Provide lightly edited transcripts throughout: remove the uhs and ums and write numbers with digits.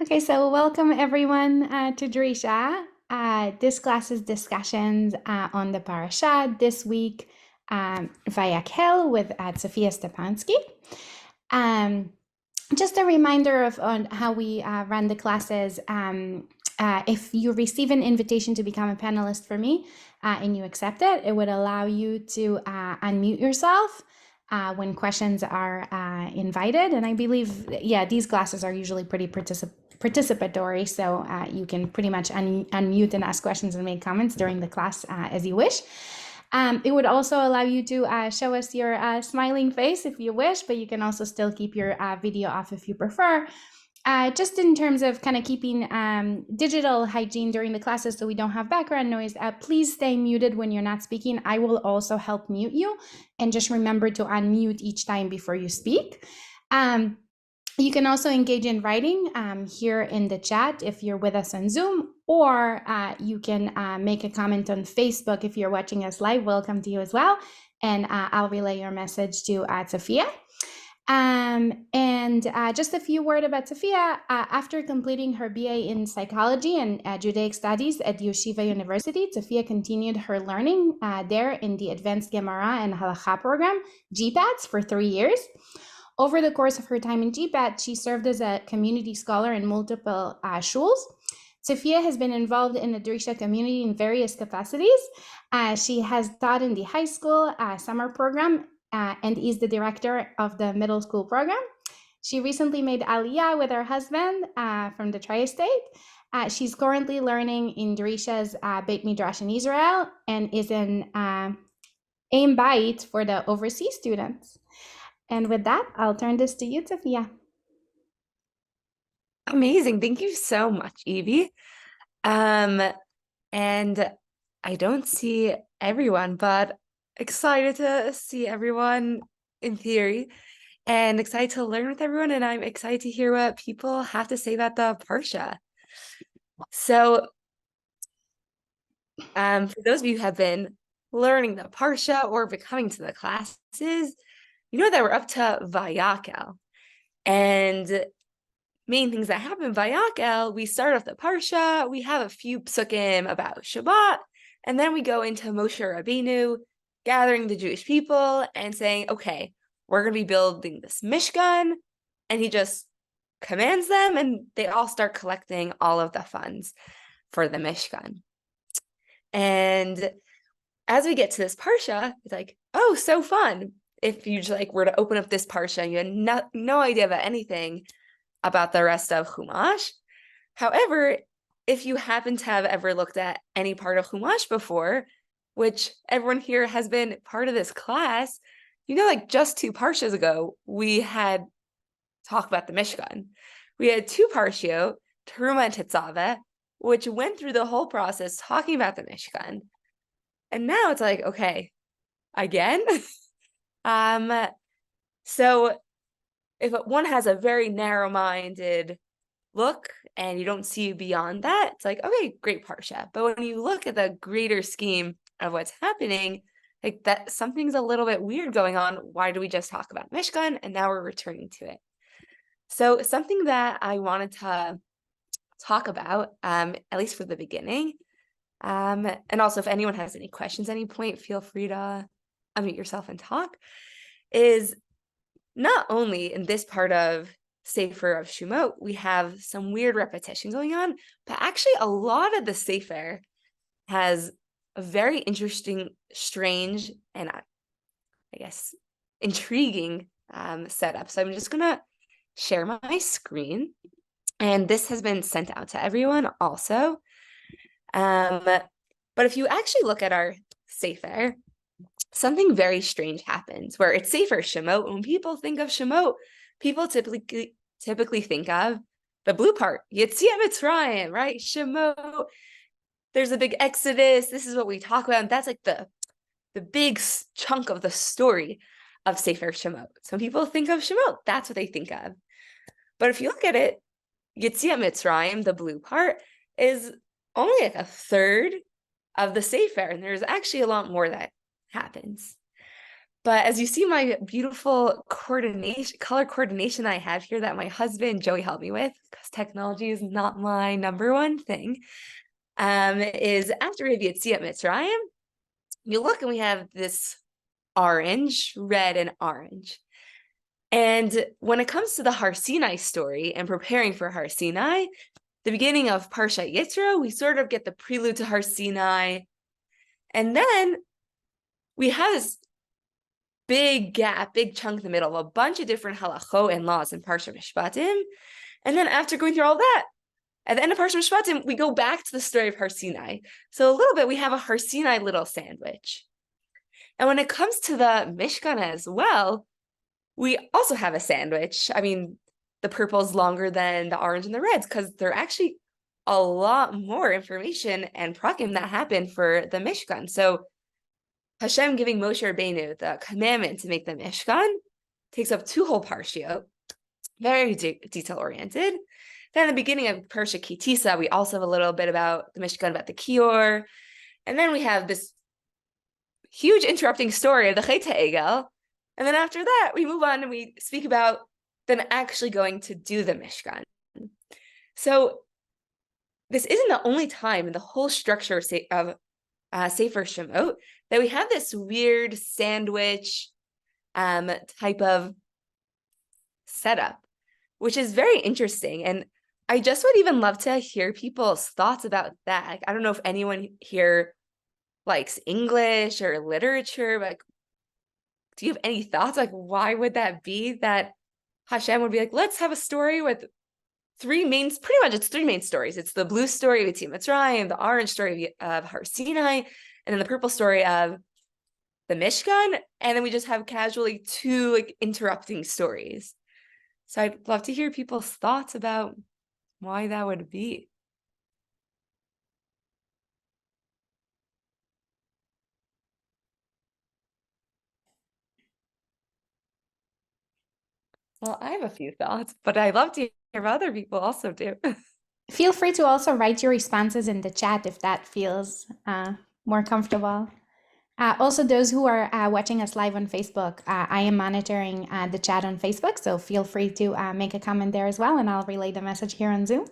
Okay, so welcome everyone to Drisha. This class is discussions on the Parashah. This week, Vayakel with Tzophia Stepansky. Um, just a reminder of on how we run the classes. If you receive an invitation to become a panelist for me and you accept it, it would allow you to unmute yourself when questions are invited. And I believe, yeah, these classes are usually pretty participatory, so you can pretty much unmute and ask questions and make comments during the class as you wish. It would also allow you to show us your smiling face if you wish, but you can also still keep your video off if you prefer. Just in terms of kind of keeping digital hygiene during the classes so we don't have background noise, please stay muted when you're not speaking. I will also help mute you, and just remember to unmute each time before you speak. You can also engage in writing here in the chat if you're with us on Zoom, or you can make a comment on Facebook if you're watching us live. Welcome to you as well. And I'll relay your message to Tzophia. Just a few words about Tzophia. After completing her BA in psychology and Judaic studies at Yeshiva University, Tzophia continued her learning there in the Advanced Gemara and Halacha program, GPATs, for 3 years. Over the course of her time in GPAT, she served as a community scholar in multiple shuls. Tzophia has been involved in the Drisha community in various capacities. She has taught in the high school summer program and is the director of the middle school program. She recently made Aliyah with her husband from the Tri-State. She's currently learning in Drisha's Beit Midrash in Israel and is in Aim Bait for the overseas students. And with that, I'll turn this to you, Tzophia. Amazing. Thank you so much, Evie. And I don't see everyone, but excited to see everyone in theory and excited to learn with everyone. And I'm excited to hear what people have to say about the Parsha. So for those of you who have been learning the Parsha or becoming to the classes, you know that we're up to Vayakel. And main things that happen in Vayakel, we start off the Parsha, we have a few psukim about Shabbat, and then we go into Moshe Rabbeinu gathering the Jewish people and saying, okay, we're going to be building this Mishkan, and he just commands them, and they all start collecting all of the funds for the Mishkan. And as we get to this Parsha, it's like, oh, so fun. If you just were to open up this Parsha and you had no idea about anything about the rest of Chumash. However, if you happen to have ever looked at any part of Chumash before, which everyone here has been part of this class, you know, just 2 parshas ago, we had talked about the Mishkan. We had 2 parshiot, Teruma and Tetzaveh, which went through the whole process talking about the Mishkan. And now it's like, okay, again? So if one has a very narrow-minded look and you don't see beyond that, it's like, okay, great Parsha. But when you look at the greater scheme of what's happening, that something's a little bit weird going on. Why do we just talk about Mishkan and now we're returning to it? So something that I wanted to talk about, at least for the beginning, and also if anyone has any questions at any point, feel free to unmute yourself and talk, is not only in this part of Sefer of Shemot, we have some weird repetition going on, but actually a lot of the Sefer has a very interesting, strange, and I guess intriguing setup. So I'm just going to share my screen. And this has been sent out to everyone also. But if you actually look at our Sefer, something very strange happens where it's Sefer Shemot. When people think of Shemot, people typically think of the blue part, Yetziat Mitzrayim, right? Shemot, there's a big exodus. This is what we talk about. And that's the big chunk of the story of Sefer Shemot. So when people think of Shemot, that's what they think of. But if you look at it, Yetziat Mitzrayim, the blue part, is only a third of the Sefer. And there's actually a lot more that happens. But as you see my beautiful color coordination I have here that my husband Joey helped me with, because technology is not my number one thing, is after Yetziat Mitzrayim, you look and we have this orange, red, and orange. And when it comes to the Har Sinai story and preparing for Har Sinai, the beginning of Parsha Yitro, we sort of get the prelude to Har Sinai. And then we have this big gap, big chunk in the middle of a bunch of different halachot and laws in Parsha Mishpatim. And then after going through all that, at the end of Parsha Mishpatim, we go back to the story of Har Sinai. So a little bit, we have a Har Sinai little sandwich. And when it comes to the Mishkan as well, we also have a sandwich. I mean, the purple's longer than the orange and the reds because they're actually a lot more information and prakim that happen for the Mishkan. So Hashem giving Moshe Rabbeinu the commandment to make the Mishkan takes up 2 whole parshiot, very detail-oriented. Then at the beginning of Parsha Kitisa, we also have a little bit about the Mishkan, about the Kior. And then we have this huge interrupting story of the Chet HaEgel. And then after that, we move on and we speak about them actually going to do the Mishkan. So this isn't the only time in the whole structure of Sefer Shemot that we have this weird sandwich type of setup, which is very interesting. And I just would even love to hear people's thoughts about that. Like, I don't know if anyone here likes English or literature, but do you have any thoughts? Like, why would that be that Hashem would be like, let's have a story with pretty much it's 3 main stories. It's the blue story of Yetziat Mitzrayim, the orange story of Har Sinai, and then the purple story of the Mishkan. And then we just have casually 2 like interrupting stories. So I'd love to hear people's thoughts about why that would be. Well, I have a few thoughts, but I'd love to hear about other people also too. Feel free to also write your responses in the chat if that feels more comfortable. Also, those who are watching us live on Facebook, I am monitoring the chat on Facebook, so feel free to make a comment there as well, and I'll relay the message here on Zoom.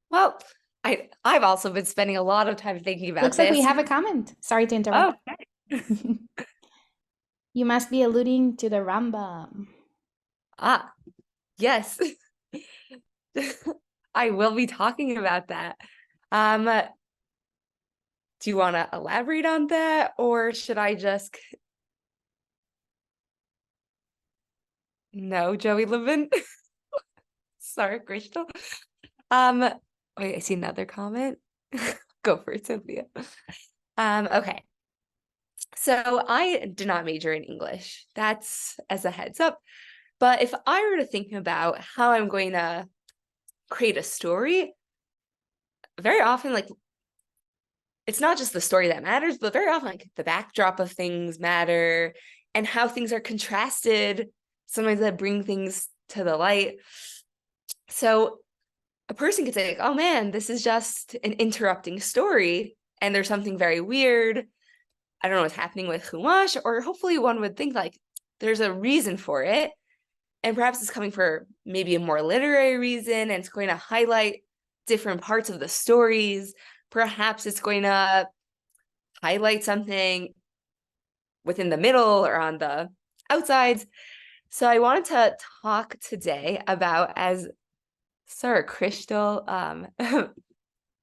Well, I've also been spending a lot of time thinking about Looks this. like we have a comment. Sorry to interrupt. Oh, okay. You must be alluding to the Rambam. Ah, yes. I will be talking about that. Do you want to elaborate on that, or should I just... No, Joey Levin? Sorry, Crystal. Wait, I see another comment. Go for it, Tzophia. Okay. So I did not major in English. That's as a heads up. But if I were to think about how I'm going to create a story, very often, like, it's not just the story that matters, but very often, like, the backdrop of things matter and how things are contrasted, sometimes that bring things to the light. So a person could say, like, oh man, this is just an interrupting story and there's something very weird. I don't know what's happening with Chumash, or hopefully one would think like there's a reason for it. And perhaps it's coming for maybe a more literary reason, and it's going to highlight different parts of the stories. Perhaps it's going to highlight something within the middle or on the outsides. So I wanted to talk today about, as Sarah Crystal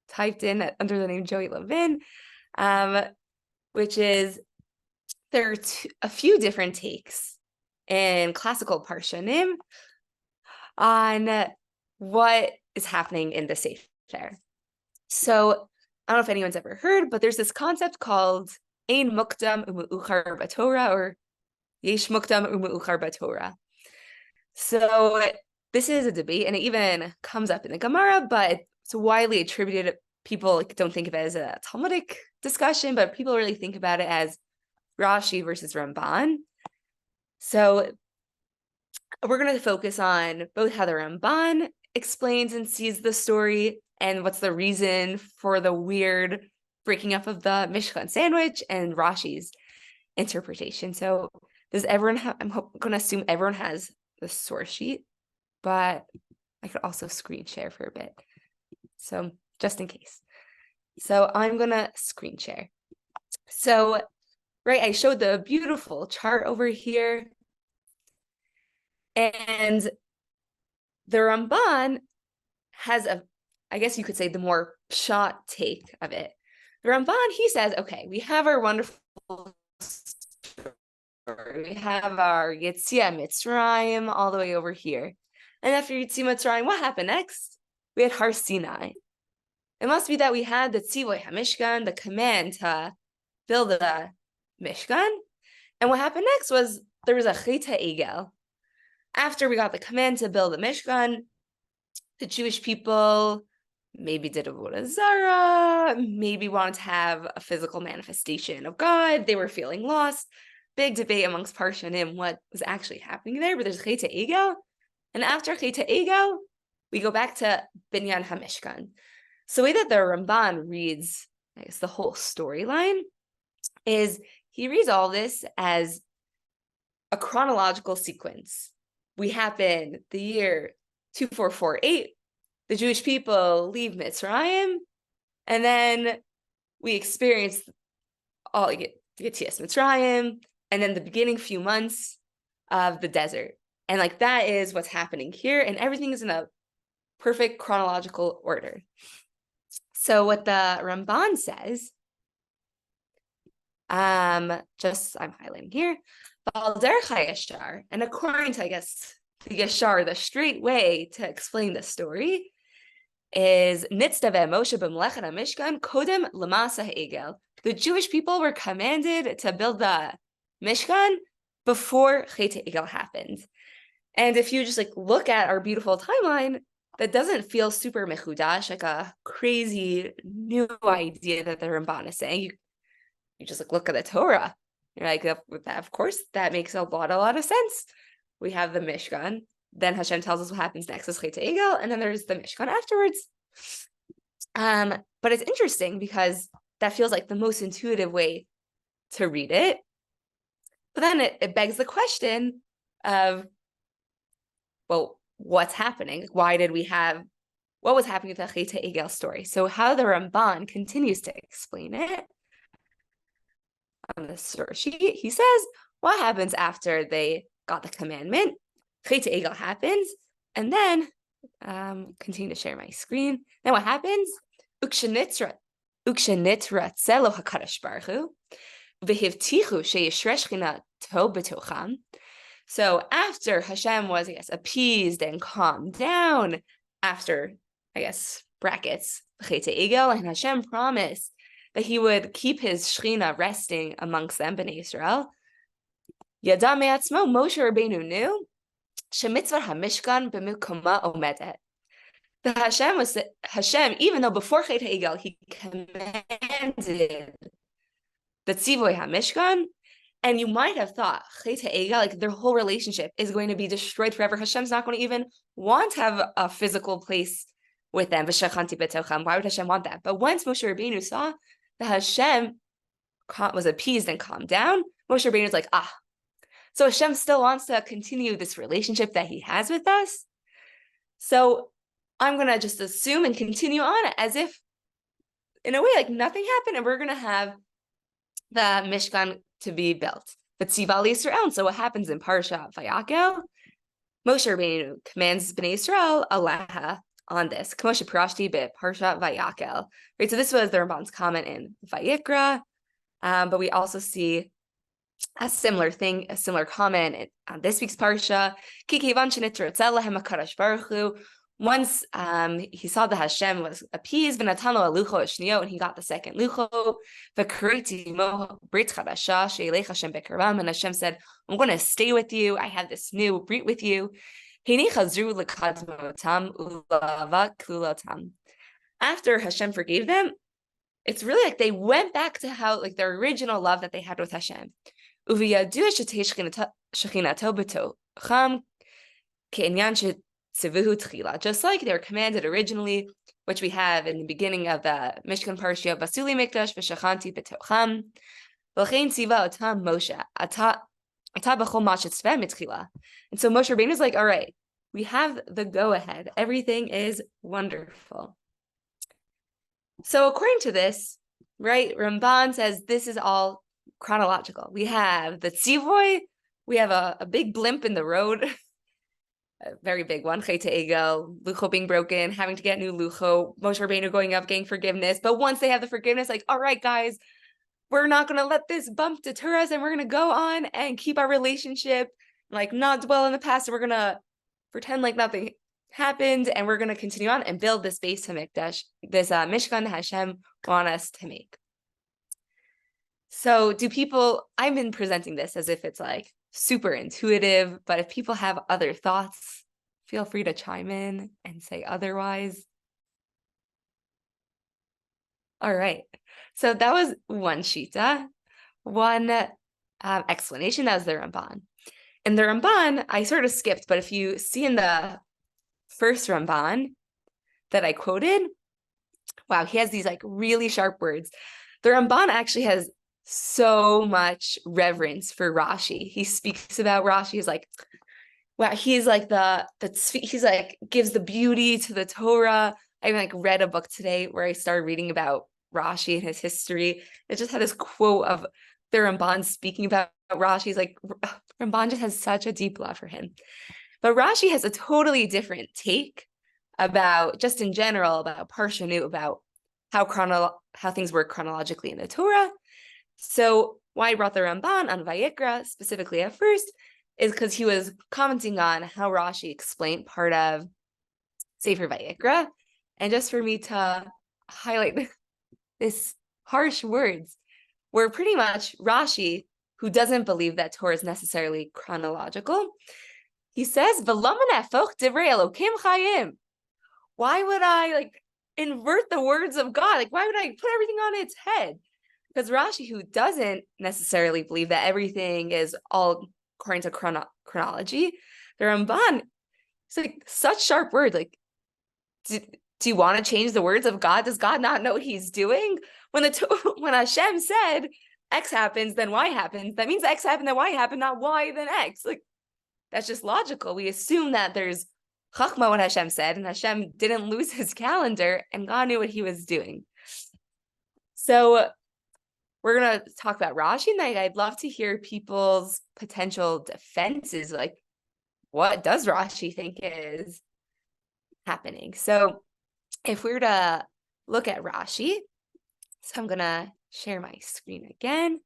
typed in under the name Joey Levin, which is there are a few different takes in classical Parshanim on what is happening in the Sefer. So I don't know if anyone's ever heard, but there's this concept called Ein Mukdam U'Me'uchar B'Torah, or Yesh Mukdam U'Me'uchar B'Torah. So this is a debate, and it even comes up in the Gemara, but it's widely attributed. People don't think of it as a Talmudic discussion, but people really think about it as Rashi versus Ramban. So we're going to focus on both how the Ramban explains and sees the story and what's the reason for the weird breaking up of the Mishkan sandwich and Rashi's interpretation. So does everyone have, I'm going to assume everyone has the source sheet, but I could also screen share for a bit. So just in case. So I'm going to screen share. So, right, I showed the beautiful chart over here. And the Ramban has I guess you could say, the more pshat take of it. The Ramban, he says, okay, we have our wonderful story. We have our Yetziat Mitzrayim all the way over here. And after Yetziat Mitzrayim, what happened next? We had Har Sinai. It must be that we had the Tzivoi HaMishkan, the command to build the Mishkan. And what happened next was there was a Chet HaEgel. After we got the command to build the Mishkan, the Jewish people maybe did avodah zarah, maybe wanted to have a physical manifestation of God. They were feeling lost. Big debate amongst Parshanim what was actually happening there. But there's Chet HaEgel, and after Chet HaEgel, we go back to Binyan HaMishkan. So the way that the Ramban reads, I guess, the whole storyline is he reads all this as a chronological sequence. We happen the year 2448, the Jewish people leave Mitzrayim, and then we experience all Yetzias Mitzrayim, and then the beginning few months of the desert. And like that is what's happening here, and everything is in a perfect chronological order. So what the Ramban says, I'm highlighting here, and according to, I guess, the Yashar, the straight way to explain the story is Moshe b'mlechet HaMishkan kodem l'masa ha'egel. The Jewish people were commanded to build the Mishkan before Chet HaEgel happened. And if you just look at our beautiful timeline, that doesn't feel super mechudash, like a crazy new idea that the Ramban is saying. You just look at the Torah. You're like, of course, that makes a lot of sense. We have the Mishkan. Then Hashem tells us what happens next is Chet HaEgel, and then there's the Mishkan afterwards. But it's interesting because that feels like the most intuitive way to read it. But then it begs the question of, well, what's happening? What was happening with the Chet HaEgel story? So how the Ramban continues to explain it on the source sheet, he says, what happens after they got the commandment? Chet HaEgel happens, and then continue to share my screen. Then what happens? Ukshenitra tzelo hakadosh baruch hu v'hivtichu sheyishresh china to b'tocham. So after Hashem was, I guess, appeased and calmed down, after, I guess, brackets, Chet HaEgel, and Hashem promised that he would keep his Shechina resting amongst them, Bnei Israel. Yada me'atzmo, Moshe Rabbeinu knew shemitzvah hamishkan b'mukoma omedet. The Hashem, even though before Chet HaEgel he commanded the Tzivoi HaMishkan, and you might have thought Chet HaEgel, their whole relationship is going to be destroyed forever. Hashem's not going to even want to have a physical place with them. Why would Hashem want that? But once Moshe Rabbeinu saw that Hashem was appeased and calmed down, Moshe Rabbeinu was like, so Hashem still wants to continue this relationship that he has with us. So I'm going to just assume and continue on as if, in a way, nothing happened, and we're going to have the Mishkan to be built. But Tziva Yisrael. And so what happens in Parashah Vayakel? Moshe Rabbeinu commands Bnei Israel Aleha on this. K'moshe Parashti Parashah Vayakel. Right. So this was the Ramban's comment in Vayikra, but we also see a similar thing, a similar comment on this week's Parsha. Once he saw that Hashem was appeased, and he got the second lucho. And Hashem said, I'm going to stay with you. I have this new brit with you. After Hashem forgave them, it's really like they went back to how their original love that they had with Hashem. Just like they were commanded originally which we have in the beginning of the Mishkan Parashah, Vasuli Mikdash v'shachanti b'tocham, v'chein tziva otam Moshe, ata b'chol ma shetzveh mitchila. And so Moshe Rabbeinu is like, all right, we have the go-ahead. Everything is wonderful. So according to this, right, Ramban says this is all chronological. We have the tzivoy, we have a big blimp in the road, a very big one, Chet Egel, lucho being broken, having to get new lucho, Moshe Rabbeinu going up, getting forgiveness. But once they have the forgiveness, like, all right, guys, we're not going to let this bump deter us, and we're going to go on and keep our relationship, like not dwell in the past, and we're going to pretend like nothing happened, and we're going to continue on and build this Beis HaMikdash, this Mishkan Hashem want us to make. So I've been presenting this as if it's like super intuitive, but if people have other thoughts, feel free to chime in and say otherwise. All right, so that was one shita, one explanation. That was the Ramban. And the Ramban, I sort of skipped, but if you see in the first Ramban that I quoted, wow, he has these like really sharp words. The Ramban actually has so much reverence for Rashi. He speaks about Rashi. He's like, wow, he's like he's like gives the beauty to the Torah. I like read a book today where I started reading about Rashi and his history. It just had this quote of the Ramban speaking about Rashi. He's like, Ramban just has such a deep love for him. But Rashi has a totally different take about, just in general, about Parshanu, about how things work chronologically in the Torah. So why I brought the Ramban on Vayikra specifically at first is because he was commenting on how Rashi explained part of Sefer Vayikra, and just for me to highlight this harsh words, where pretty much Rashi, who doesn't believe that Torah is necessarily chronological, he says, "V'lo menafok divrei Elokim chayim." Why would I like invert the words of God? Like, why would I put everything on its head? Because Rashi, who doesn't necessarily believe that everything is all according to chronology, the Ramban, it's like such sharp words. Like, do you want to change the words of God? Does God not know what he's doing? When Hashem said X happens, then Y happens, that means X happened, then Y happened, not Y, then X. Like, that's just logical. We assume that there's Chachma what Hashem said, and Hashem didn't lose his calendar, and God knew what he was doing. So we're going to talk about Rashi, and I'd love to hear people's potential defenses. Like, what does Rashi think is happening? So if we were to look at Rashi, so I'm going to share my screen again.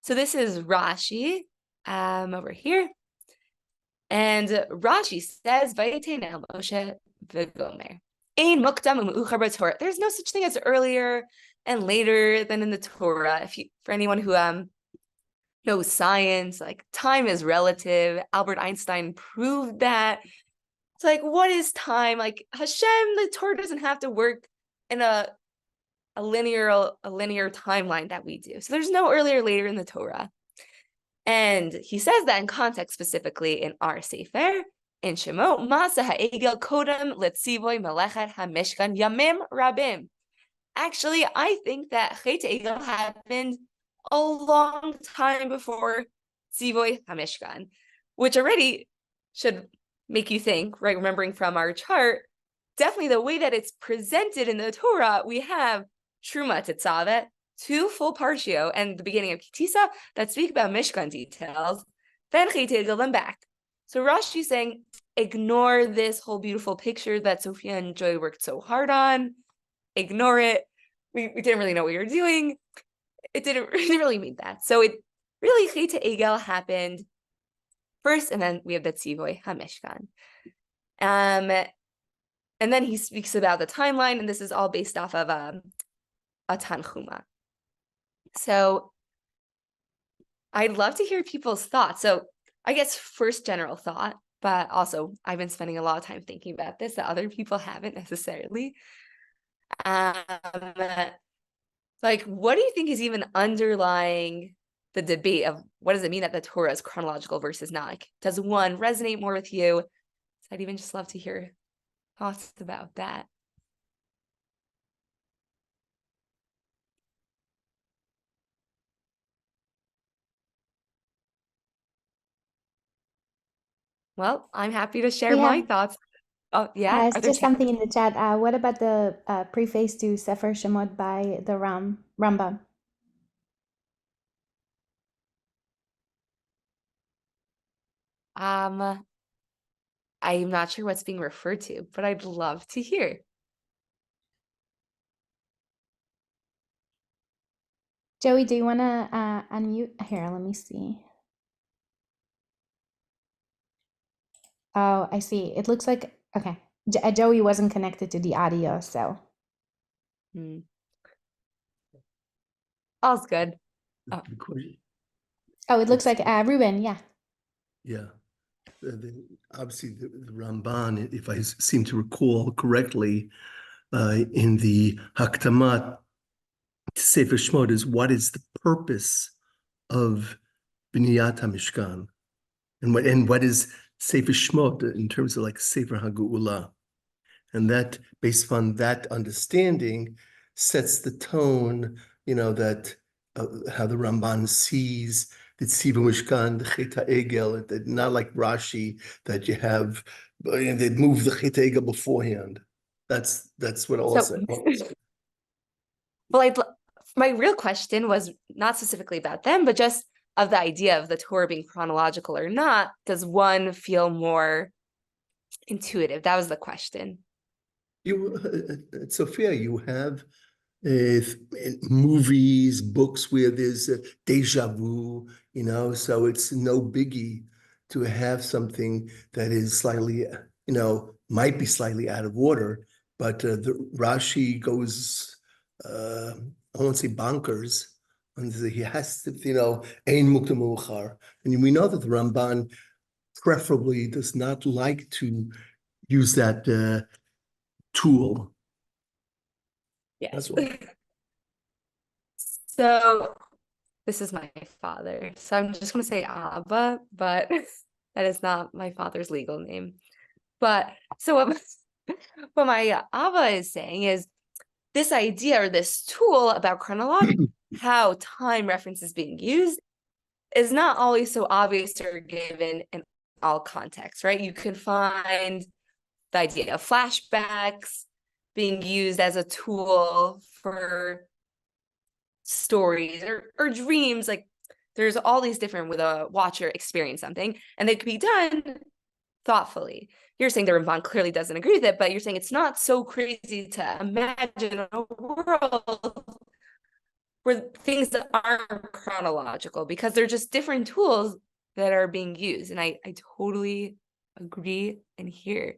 So this is Rashi over here. And Rashi says, Vayetein el Moshe v'gomer. Ein mukdam u'meuchar b'Torah. There's no such thing as earlier and later than in the Torah. For anyone who knows science, like time is relative. Albert Einstein proved that. It's like, what is time? Like Hashem, the Torah doesn't have to work in a linear timeline that we do. So there's no earlier or later in the Torah. And he says that in context, specifically in our Sefer, in Shemot, Masa ha'egel kodem letzivoy melechet hamishkan yamim rabim. Actually, I think that Chet Egel happened a long time before Tzivoy HaMishkan, which already should make you think, right? Remembering from our chart, definitely the way that it's presented in the Torah, we have Truma Tetzavet, 2 full Parshio, and the beginning of Kitisa that speak about Mishkan details, then Chet Egel, then back. So Rashi's saying, ignore this whole beautiful picture that Tzophia and Joy worked so hard on. Ignore it. We didn't really know what we were doing. It didn't really mean that. So it really Chet Egel happened first, and then we have the Tzivoy HaMishkan. And then he speaks about the timeline, and this is all based off of a Tanchuma. So I'd love to hear people's thoughts. So I guess first general thought, but also I've been spending a lot of time thinking about this that other people haven't necessarily. Like, what do you think is even underlying the debate of what does it mean that the Torah is chronological versus not? Like, does one resonate more with you? So I'd even just love to hear thoughts about that. Well, I'm happy to share We my have thoughts. Oh, yeah. Are there just two? something in the chat. What about the preface to Sefer Shemot by the Rambam? I'm not sure what's being referred to, but I'd love to hear. Joey, do you want to unmute? Here, let me see. Oh, I see. It looks like, okay. Joey wasn't connected to the audio, so. Hmm. All's good. Oh, The question, Oh, it looks it's, like Ruben, yeah. yeah, obviously the Ramban, if I seem to recall correctly, in the Haktamat Sefer Shemot is what is the purpose of Biniyat HaMishkan, and what is Sefer Shemot in terms of like Sefer HaGeulah. And that, based upon that understanding, sets the tone, that how the Ramban sees the Tziva Mishkan, the Chet HaEgel, not like Rashi, that you have, they move the Chet HaEgel beforehand. That's what I'll so, say. well, my real question was not specifically about them, but just of the idea of the Torah being chronological or not. Does one feel more intuitive? That was the question. Tzophia, you have movies, books where there's a deja vu, so it's no biggie to have something that is slightly, might be slightly out of order, but the Rashi goes, I won't say bonkers, and he has to, ein muktam meuchar. And we know that the Ramban preferably does not like to use that tool. Yes. That's all. So this is my father. So I'm just going to say Abba, but that is not my father's legal name. But so what my Abba is saying is this idea or this tool about chronological, how time reference is being used is not always so obvious or given in all contexts, right? You can find the idea of flashbacks being used as a tool for stories or dreams. Like there's all these different with a watcher experience something, and they could be done thoughtfully. You're saying the Ramban clearly doesn't agree with it, but you're saying it's not so crazy to imagine a world where things that aren't chronological because they're just different tools that are being used. And I totally agree and hear.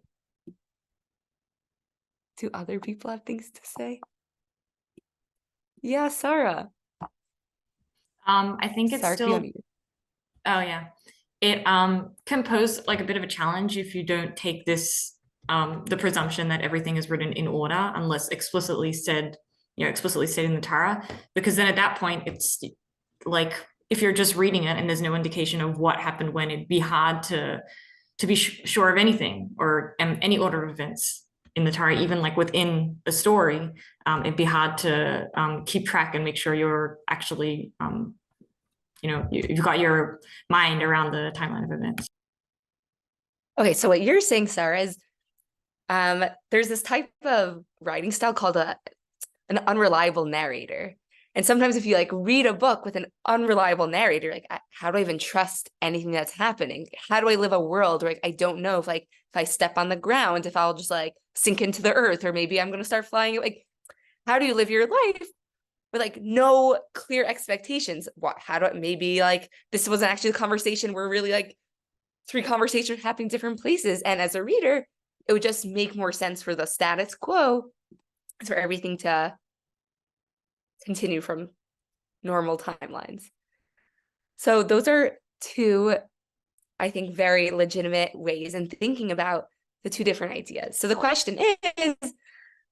Do other people have things to say? Yeah, Sarah. I think it's Sarah, still, Fiona. oh yeah. It can pose like a bit of a challenge if you don't take this the presumption that everything is written in order unless explicitly said, explicitly stated in the Torah, because then at that point it's like if you're just reading it and there's no indication of what happened when, it'd be hard to be sure of anything or any order of events in the Torah, even like within a story. It'd be hard to keep track and make sure you're actually you've got your mind around the timeline of events. Okay, so what you're saying, Sarah, is there's this type of writing style called an unreliable narrator. And sometimes if you like read a book with an unreliable narrator, like how do I even trust anything that's happening? How do I live a world where I don't know if I step on the ground, if I'll just like sink into the earth, or maybe I'm gonna start flying? Like, how do you live your life with like no clear expectations? Maybe like this wasn't actually a conversation where really like three conversations happening different places. And as a reader, it would just make more sense for the status quo, for everything to continue from normal timelines. So those are two, I think, very legitimate ways in thinking about the two different ideas. So the question is,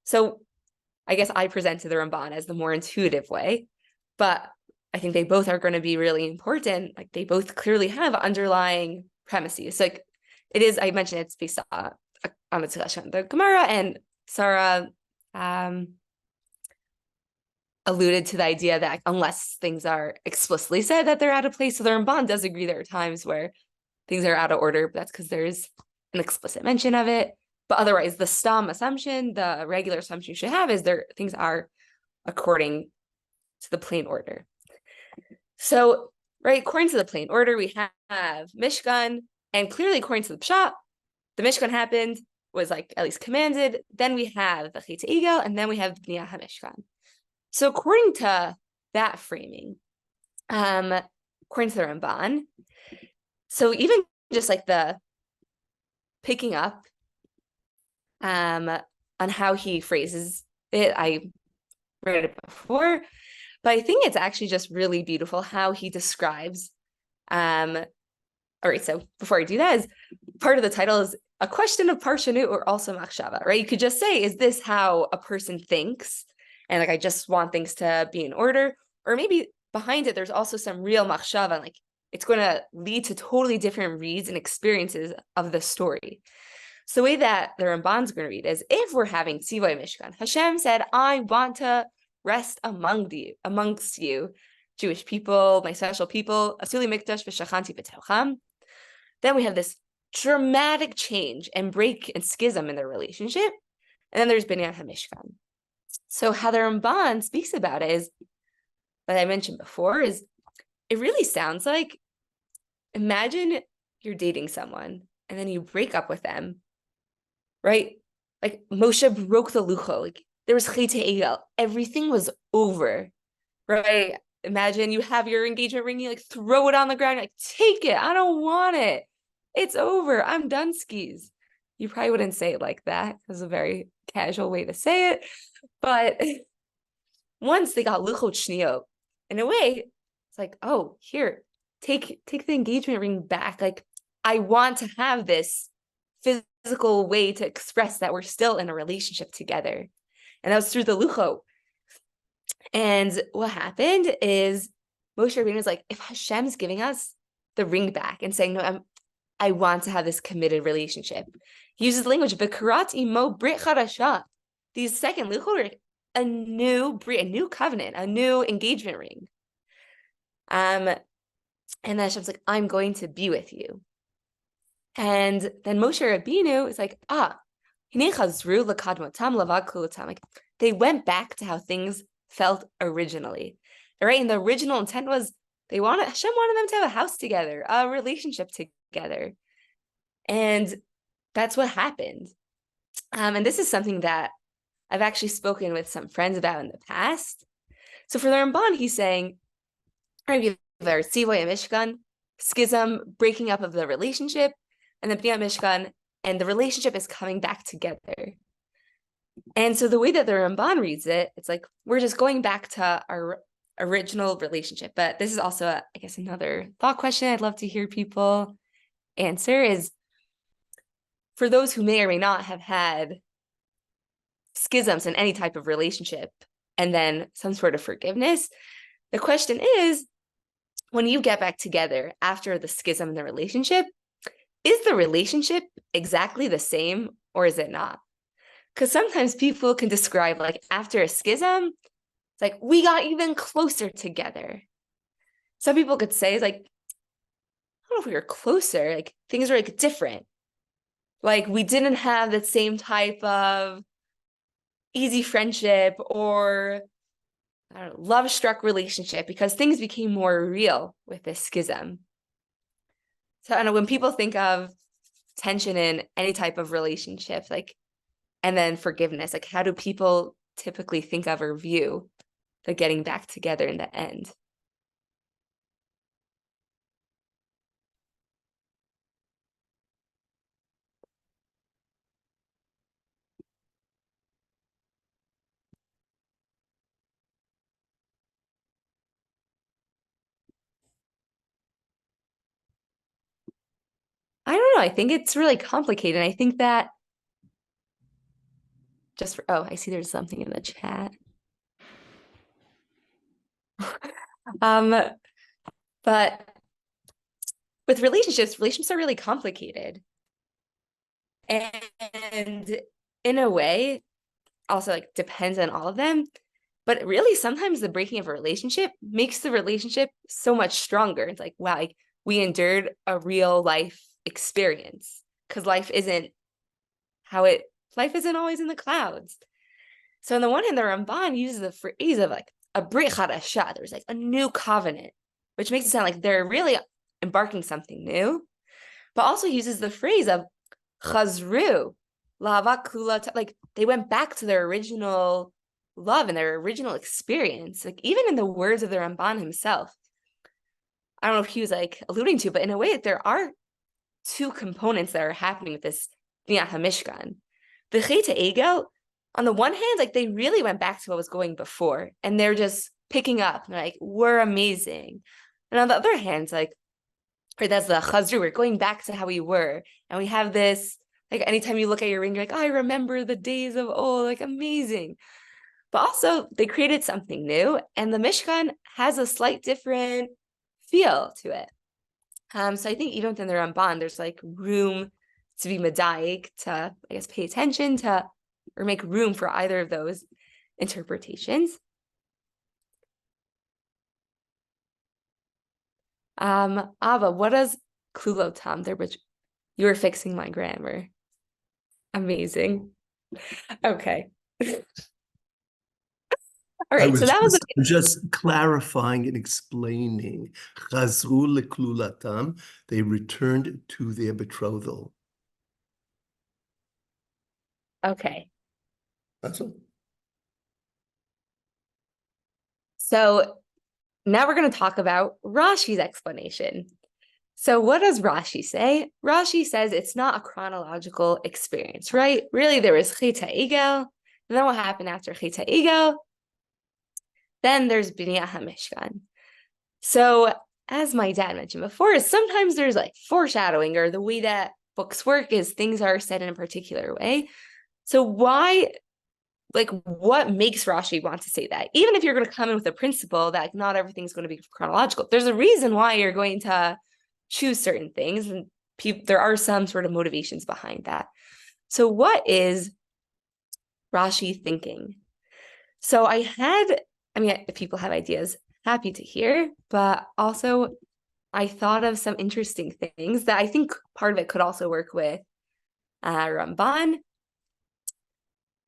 so I guess I presented the Ramban as the more intuitive way, but I think they both are going to be really important. Like they both clearly have underlying premises. So like it is, I mentioned it's based on the discussion, the Gemara, and Sarah alluded to the idea that unless things are explicitly said that they're out of place, so the Ramban does agree there are times where things are out of order, but that's because there's an explicit mention of it. But otherwise, the stam assumption, the regular assumption you should have is things are according to the plain order. So, right, according to the plain order, we have Mishkan, and clearly according to the Pshat, the Mishkan happened, was like at least commanded. Then we have the Chet Egel, and then we have Bniyah HaMishkan. So according to that framing, according to the Ramban, so even just like the picking up on how he phrases it, I read it before, but I think it's actually just really beautiful how he describes. All right, so before I do that, is part of the title is a question of parshanut or also machshava, right? You could just say, is this how a person thinks? And like, I just want things to be in order. Or maybe behind it, there's also some real machshava, like it's going to lead to totally different reads and experiences of the story. So the way that the Ramban's going to read is, if we're having Tzivoy Mishkan, Hashem said, I want to rest amongst you, Jewish people, my special people, Asuli Mikdash v'shachanti b'teucham. Then we have this dramatic change and break and schism in their relationship. And then there's Bniyah HaMishkan. So how the Ramban speaks about it is, that I mentioned before, is it really sounds like, imagine you're dating someone and then you break up with them, right? Like Moshe broke the lucho, like there was Chet Egel, everything was over, right? Imagine you have your engagement ring, you like throw it on the ground, you're like, take it, I don't want it. It's over, I'm done skis. You probably wouldn't say it like that. It's a very casual way to say it. But once they got luchot shniyot, in a way, it's like, oh, here, take the engagement ring back. Like, I want to have this physical way to express that we're still in a relationship together. And that was through the luchot. And what happened is Moshe Rabbeinu was like, if Hashem's giving us the ring back and saying, no, I want to have this committed relationship. He uses language, B'karat imo brit chadasha. These second luchot are a new covenant, a new engagement ring. And then Hashem's like, I'm going to be with you. And then Moshe Rabbeinu is like, like they went back to how things felt originally, right? And the original intent was Hashem wanted them to have a house together, a relationship together. And that's what happened. And this is something that I've actually spoken with some friends about in the past. So for the Ramban, he's saying, there's Tzivoy and Mishkan, schism, breaking up of the relationship, and then Bniyah Mishkan, and the relationship is coming back together. And so the way that the Ramban reads it, it's like, we're just going back to our original relationship. But this is also, I guess, another thought question I'd love to hear people answer is, for those who may or may not have had schisms in any type of relationship and then some sort of forgiveness, the question is, when you get back together after the schism in the relationship, is the relationship exactly the same or is it not? Because sometimes people can describe, like, after a schism, it's like, we got even closer together. Some people could say, like, I don't know if we were closer, like, things were like different. Like, we didn't have the same type of easy friendship or, I don't know, love-struck relationship because things became more real with this schism. So I don't know, when people think of tension in any type of relationship, like, and then forgiveness, like, how do people typically think of or view the getting back together in the end? I don't know. I think it's really complicated. I think that I see there's something in the chat. But with relationships are really complicated. And in a way, also, like, depends on all of them. But really, sometimes the breaking of a relationship makes the relationship so much stronger. It's like, wow, we endured a real life experience, because life isn't always in the clouds. So on the one hand, the Ramban uses the phrase of like a brit chadashah. There's like a new covenant, which makes it sound like they're really embarking something new, but also uses the phrase of chazru, la'ava klula, like they went back to their original love and their original experience. Like even in the words of the Ramban himself, I don't know if he was like alluding to, but in a way, there are two components that are happening with this Bnei HaMishkan. The Cheta Egel, on the one hand, like they really went back to what was going before, and they're just picking up. They're like, we're amazing. And on the other hand, like, or that's the Chazru, we're going back to how we were. And we have this, like anytime you look at your ring, you're like, oh, I remember the days of old, like amazing. But also they created something new, and the Mishkan has a slight different feel to it. So I think even within the Ramban, there's like room to be medayik, to, I guess, pay attention to, or make room for either of those interpretations. Ava, what does klulotam there? Which you were fixing my grammar. Amazing. Okay. All right, so that was just clarifying and explaining. Chazru leklulatam, they returned to their betrothal. okay. That's all. So now we're going to talk about Rashi's explanation. So what does Rashi say? Rashi says it's not a chronological experience, right? Really, there was Cheta Egel, and then what happened after Cheta Egel? Then there's Bnei HaMishkan. So as my dad mentioned before, sometimes there's like foreshadowing, or the way that books work is things are said in a particular way. So why, like, what makes Rashi want to say that? Even if you're going to come in with a principle that not everything's going to be chronological, there's a reason why you're going to choose certain things, and there are some sort of motivations behind that. So what is Rashi thinking? So if people have ideas, happy to hear, but also I thought of some interesting things that I think part of it could also work with Ramban.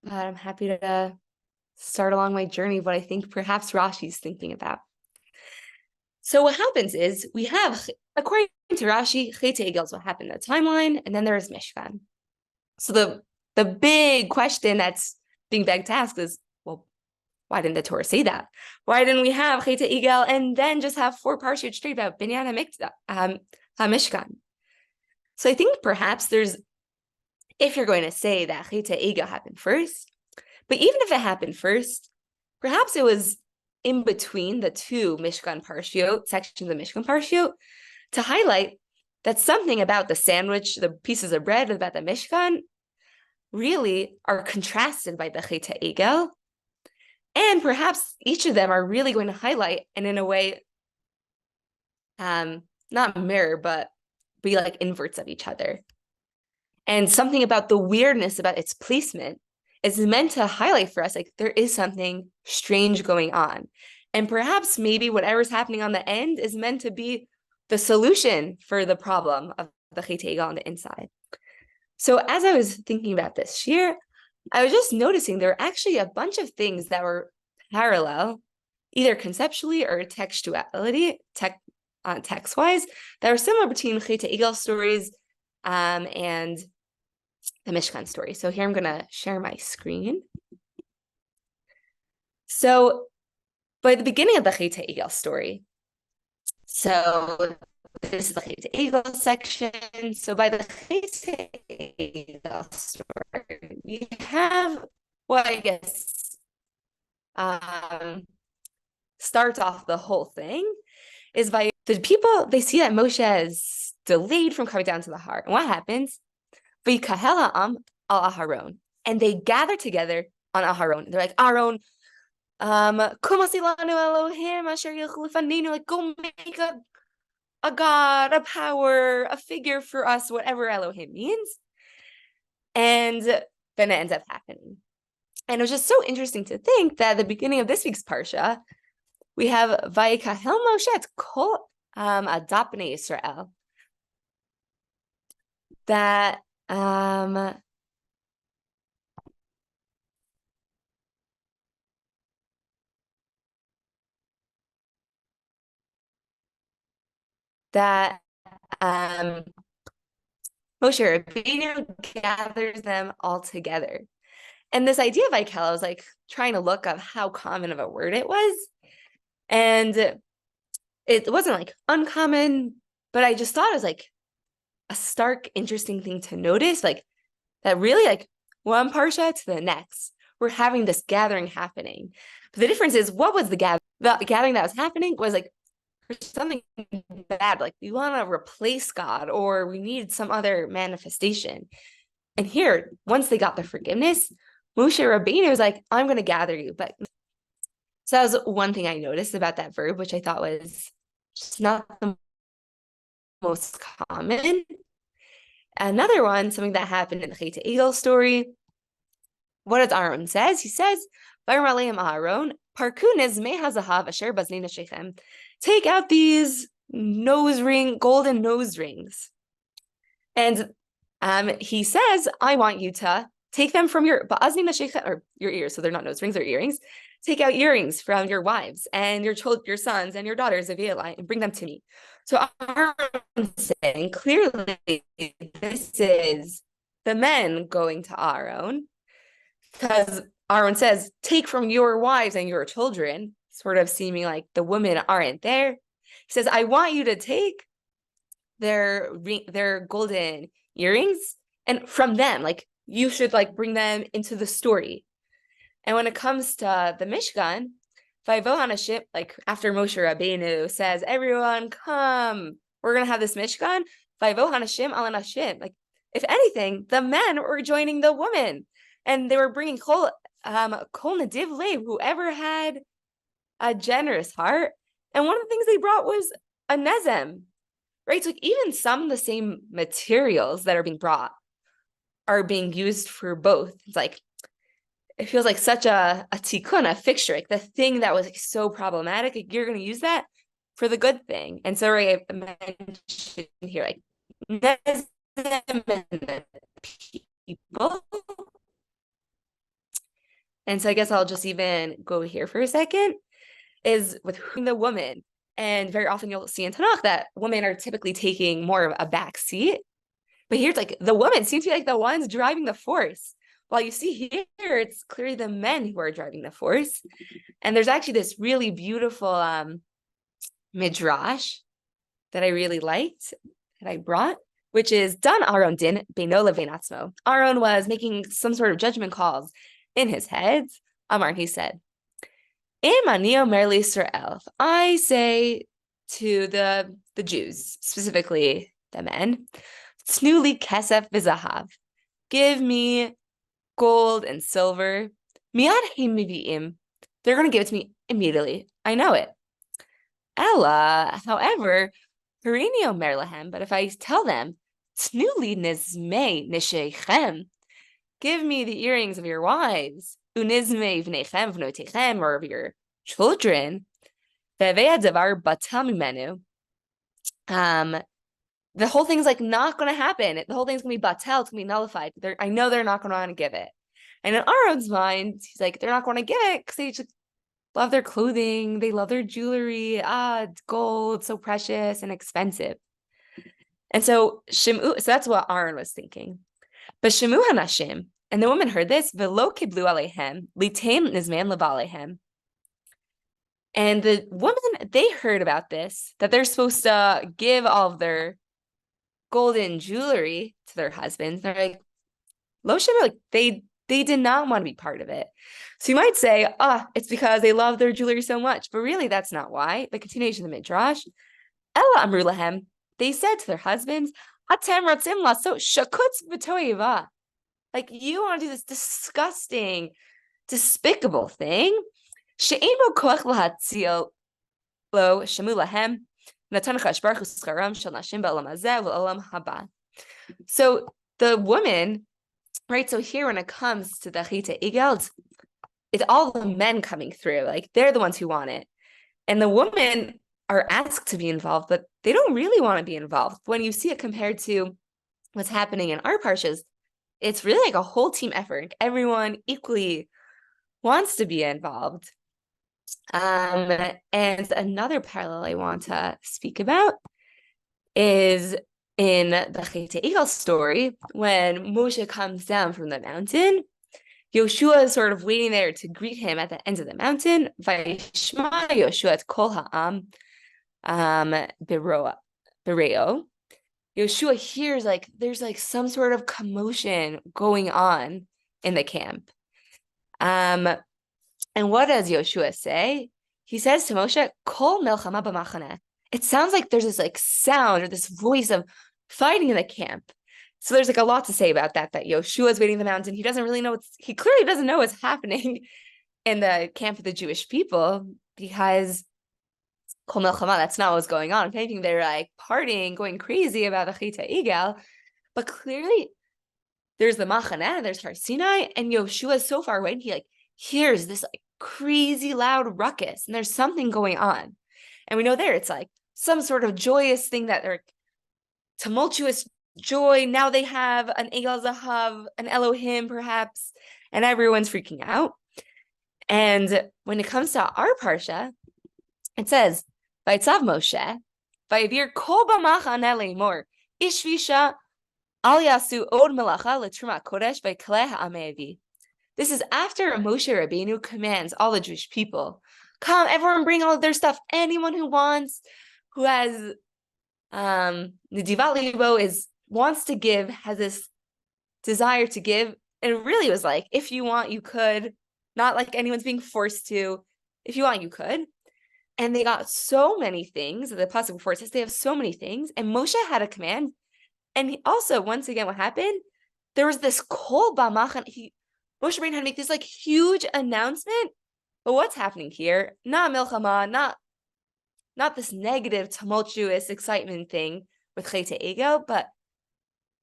But I'm happy to start along my journey of what I think perhaps Rashi's thinking about. So what happens is we have, according to Rashi, Cheta Egel is what happened in the timeline, and then there's Mishkan. So the big question that's being begged to ask is, well, why didn't the Torah say that? Why didn't we have Cheta Egel and then just have 4 parashiyot straight about Binyan HaMishkan? So I think perhaps if you're going to say that Cheta Egel happened first, but even if it happened first, perhaps it was in between the 2 Mishkan parashiyot, sections of Mishkan parashiyot, to highlight that something about the sandwich, the pieces of bread, about the Mishkan, really are contrasted by the Cheta Egel. And perhaps each of them are really going to highlight, and in a way, not mirror, but be like inverts of each other. And something about the weirdness about its placement is meant to highlight for us, like, there is something strange going on. And perhaps maybe whatever's happening on the end is meant to be the solution for the problem of the Cheta Egel on the inside. So as I was thinking about this year, I was just noticing there were actually a bunch of things that were parallel, either conceptually or textuality, text-wise, that were similar between Cheta Egel stories and the Mishkan story. So here I'm going to share my screen. So by the beginning of the Cheta Egel story, so this is the Cheta Egel section. So by the Cheta Egel story, we have what I guess starts off the whole thing is by the people, they see that Moshe is delayed from coming down to the heart. And what happens? Vayikahel ha'am al Aharon. And they gather together on Aharon. They're like, Aaron, kumasi lanu Elohim asher yilchu lefanenu, like, go make a god, a power, a figure for us, whatever Elohim means. And then it ends up happening. And it was just so interesting to think that at the beginning of this week's Parsha, we have Vayikahel Moshe, it's kol adopt Bnei Israel. That Moshe Rabbeinu gathers them all together. And this idea of Vayakel, I was like trying to look up how common of a word it was. And it wasn't like uncommon, but I just thought it was like a stark, interesting thing to notice, like that really like one parsha to the next, we're having this gathering happening. But the difference is, what was the gathering? The gathering that was happening was like for something bad, like we want to replace God or we need some other manifestation. And here, once they got the forgiveness, Moshe Rabbeinu was like, I'm going to gather you. But so that was one thing I noticed about that verb, which I thought was just not the most common. Another one, something that happened in the Chet Egel story. What does Aaron says? He says, Aaron, take out these golden nose rings. And he says, I want you to take them from your ears. So they're not nose rings, they're earrings. Take out earrings from your wives and your sons and your daughters of Eli and bring them to me. So Aaron's saying clearly this is the men going to Aaron, because Aaron says, take from your wives and your children, sort of seeming like the women aren't there. He says, I want you to take their golden earrings and from them, like you should like bring them into the story. And when it comes to the Mishkan, like after Moshe Rabbeinu says, everyone come, we're going to have this Mishkan, like if anything, the men were joining the women and they were bringing kol nadiv lev, whoever had a generous heart. And one of the things they brought was a nezem, right? So like even some of the same materials that are being brought are being used for both. It's like, it feels like such a tikkun, a fixture, like the thing that was like so problematic, like you're going to use that for the good thing. And so I mentioned here, like nezem and people. And so I guess I'll just even go here for a second, is with the woman. And very often you'll see in Tanakh that women are typically taking more of a back seat. But here it's like the women seem to be like the ones driving the force. While you see here, it's clearly the men who are driving the force. And there's actually this really beautiful midrash that I really liked, that I brought, which is Dan Aaron din beino levein atzmo. Aaron was making some sort of judgment calls in his head. Amar, he said, Im ani omer l'Yisrael, I say to the Jews, specifically the men, Tznu li kesef v'zahav, give me gold and silver. Miyad heim mivi'im, they're going to give it to me immediately. I know it. Ella, however, harini omer lahem, but if I tell them, Tznu li nizmei nisheichem, give me the earrings of your wives, unizmei v'neichem v'notechem, or of your children, ve'vei hadavar batal mimenu, the whole thing's like not going to happen. The whole thing's going to be batel, it's going to be nullified. I know they're not going to want to give it. And in Aaron's mind, he's like, they're not going to give it because they just love their clothing. They love their jewelry. It's gold, it's so precious and expensive. And so Shimu, so that's what Aaron was thinking. But Shimu hanashim, and the woman heard this, velo kiblu alehem, litain nizman lebalehem. And the women, they heard about this, that they're supposed to give all of their golden jewelry to their husbands. They're like, Lo Shema, like they did not want to be part of it. So you might say, it's because they love their jewelry so much, but really that's not why. The continuation of the midrash, Ella amru lahem, they said to their husbands, Atem ratzim laso shakutz v'toiva, like you want to do this disgusting, despicable thing. She'ein bo koach lahatzil lo shemu lahem. So the woman, right? So here when it comes to the Chet Egel, it's all the men coming through. Like they're the ones who want it. And the woman are asked to be involved, but they don't really want to be involved. When you see it compared to what's happening in our parshas, it's really like a whole team effort. Everyone equally wants to be involved. And another parallel I want to speak about is in the Chet Egel story, when Moshe comes down from the mountain. Yoshua is sort of waiting there to greet him at the end of the mountain. Vayishma Yoshua et kol ha'am bereo. Yoshua hears like there's like some sort of commotion going on in the camp. And what does Yoshua say? He says to Moshe, Kol melchama b'machane. It sounds like there's this like sound or this voice of fighting in the camp. So there's like a lot to say about that Yoshua is waiting in the mountain. He doesn't really know he clearly doesn't know what's happening in the camp of the Jewish people, because Kol Melchama, that's not what's going on. If anything, they're like partying, going crazy about the Chet Egel. But clearly there's the Machaneh, there's Har Sinai, and Yoshua is so far away, and he like hears this like crazy loud ruckus, and there's something going on. And we know there it's like some sort of joyous thing, that they're tumultuous joy. Now they have an Egel Zahav, an Elohim perhaps, and everyone's freaking out. And when it comes to our Parsha, it says, Vayitzav Moshe, Vayavir kol b'machaneh leimor, Ishvisha al yasu od melacha letruma kodesh vaykleh ha'amevi. This is after Moshe Rabbeinu commands all the Jewish people, come, everyone bring all of their stuff. Anyone who wants, who has Nedivat Libo, wants to give, has this desire to give. And it really was like, if you want, you could. Not like anyone's being forced to. If you want, you could. And they got so many things. The pasuk before it says they have so many things. And Moshe had a command. And he also, once again, what happened? There was this kol b'machan. Moshe Rabbeinu had to make this like huge announcement. But what's happening here? Not milchama, not this negative, tumultuous excitement thing with Chet Egel, but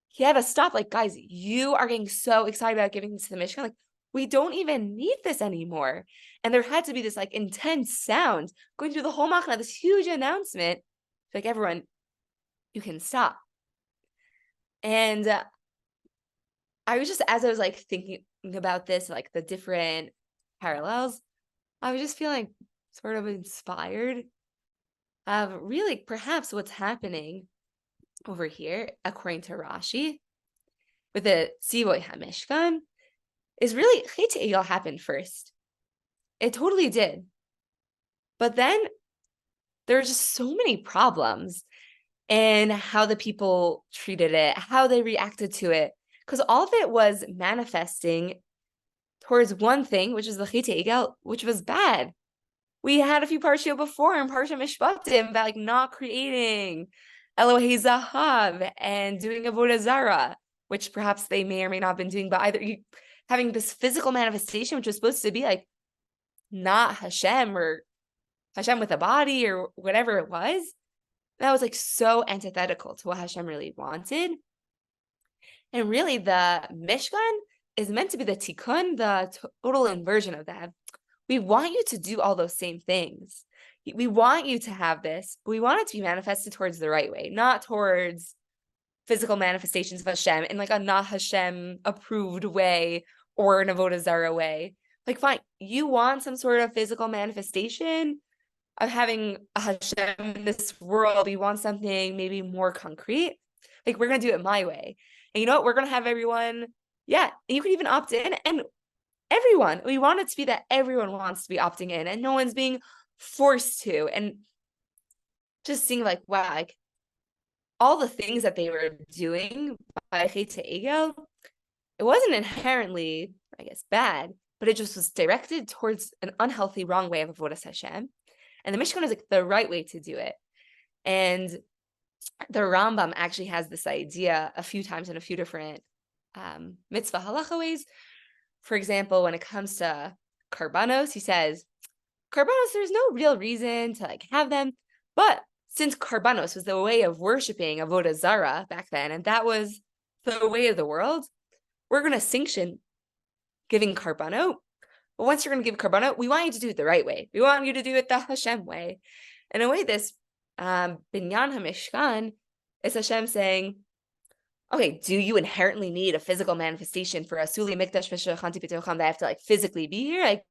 he had to stop. Like, guys, you are getting so excited about giving this to the Mishkan. Like, we don't even need this anymore. And there had to be this like intense sound going through the whole Machna, this huge announcement. Like, everyone, you can stop. And I was just, as I was like thinking about this, like the different parallels, I was just feeling sort of inspired of really perhaps what's happening over here, according to Rashi, with the Tzivoy HaMishkan, is really Chet Egel happened first. It totally did. But then there are just so many problems in how the people treated it, how they reacted to it, because all of it was manifesting towards one thing, which is the Chet Egel, which was bad. We had a few Parashah before in Parashah Mishpatim about like not creating Elohei Zahav and doing Avodah Zarah, which perhaps they may or may not have been doing, but either having this physical manifestation, which was supposed to be like not Hashem or Hashem with a body or whatever it was, that was like so antithetical to what Hashem really wanted. And really the Mishkan is meant to be the tikkun, the total inversion of that. We want you to do all those same things. We want you to have this, but we want it to be manifested towards the right way, not towards physical manifestations of Hashem in like a not Hashem approved way or an Avodah Zarah way. Like, fine, you want some sort of physical manifestation of having a Hashem in this world. You want something maybe more concrete. Like, we're going to do it my way. And you know what? We're going to have everyone, yeah, you could even opt in. And everyone, we want it to be that everyone wants to be opting in and no one's being forced to. And just seeing like, wow, like all the things that they were doing by Chet Egel, it wasn't inherently, I guess, bad, but it just was directed towards an unhealthy, wrong way of Avodas Hashem. And the Mishkan is like the right way to do it. And the Rambam actually has this idea a few times in a few different mitzvah halacha ways. For example, when it comes to karbanos, he says, karbanos, there's no real reason to like have them, but since karbanos was the way of worshiping Avodah Zarah back then, and that was the way of the world, we're going to sanction giving karbano. But once you're going to give karbano, we want you to do it the right way. We want you to do it the Hashem way. In a way, this Binyan HaMishkan is Hashem saying, okay, do you inherently need a physical manifestation for a Suli Mikdash V'Shachanti B'Tocham that I have to like physically be here? Like,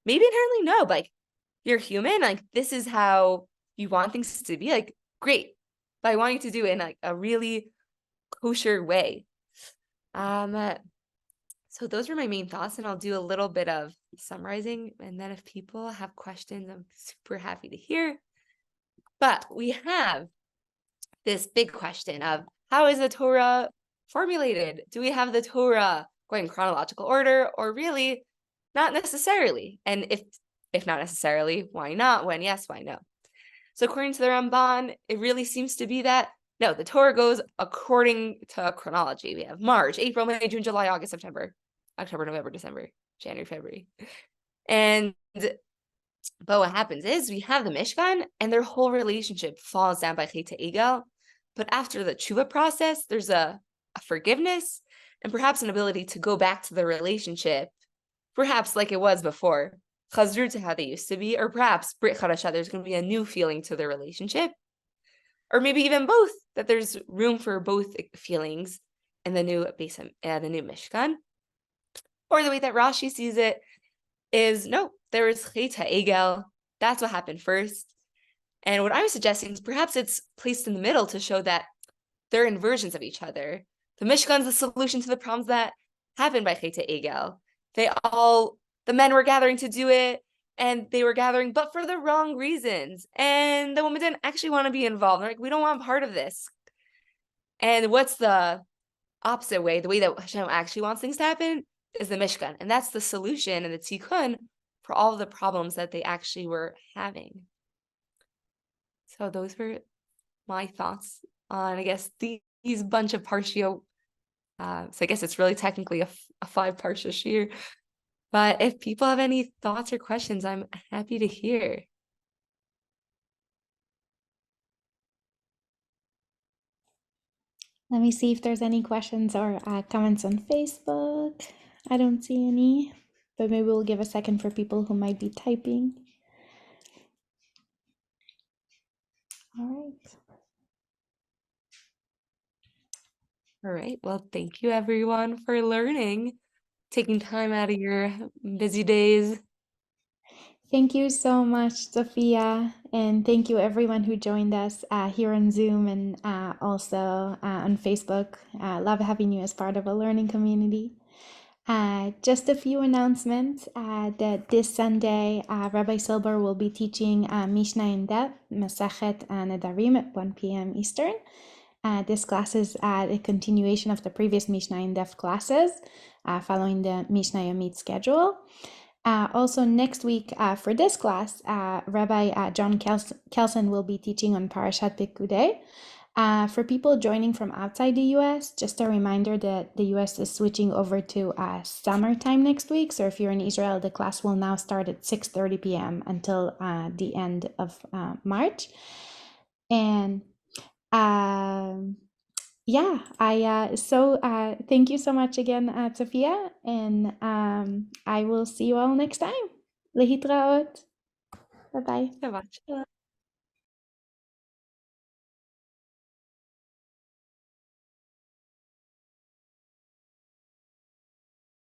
maybe inherently no, but like, you're human. Like, this is how you want things to be. Like, great. But I want you to do it in like a really kosher way. So those were my main thoughts, and I'll do a little bit of summarizing. And then if people have questions, I'm super happy to hear. But we have this big question of, how is the Torah formulated? Do we have the Torah going in chronological order, or really not necessarily? And if not necessarily, why not? When yes, why no? So according to the Ramban, it really seems to be that, no, the Torah goes according to chronology. We have March, April, May, June, July, August, September, October, November, December, January, February. But what happens is we have the Mishkan, and their whole relationship falls down by Chet Egel. But after the tshuva process, there's a forgiveness and perhaps an ability to go back to the relationship, perhaps like it was before, chazru to how they used to be, or perhaps Brit Chadashah, there's going to be a new feeling to the relationship, or maybe even both, that there's room for both feelings in the new the new Mishkan. Or the way that Rashi sees it is, no, there is Chet HaEgel. That's what happened first. And what I'm suggesting is perhaps it's placed in the middle to show that they're inversions of each other. The Mishkan is the solution to the problems that happened by Chet HaEgel. The men were gathering to do it, and they were gathering, but for the wrong reasons. And the women didn't actually want to be involved. They're like, we don't want part of this. And what's the opposite way? The way that Hashem actually wants things to happen is the Mishkan. And that's the solution and the tikkun for all of the problems that they actually were having. So those were my thoughts on, I guess, these bunch of Parshio. So I guess it's really technically a 5 Parsha shir. But if people have any thoughts or questions, I'm happy to hear. Let me see if there's any questions or comments on Facebook. I don't see any, but maybe we'll give a second for people who might be typing. All right. All right. Well, thank you everyone for learning, taking time out of your busy days. Thank you so much, Tzophia, and thank you everyone who joined us here on Zoom and also on Facebook. Love having you as part of a learning community. Just a few announcements that this Sunday, Rabbi Silber will be teaching Mishnah in depth, Masachet Nedarim at 1 p.m. Eastern. This class is a continuation of the previous Mishnah in depth classes, following the Mishnah Yomit schedule. Also next week for this class, Rabbi John Kelson will be teaching on Parashat Pekudei. For people joining from outside the US, just a reminder that the US is switching over to summertime next week. So if you're in Israel, the class will now start at 6:30 p.m. until the end of March. And thank you so much again, Tzophia, and I will see you all next time. Lehitraot. Bye-bye. Shabbat shalom.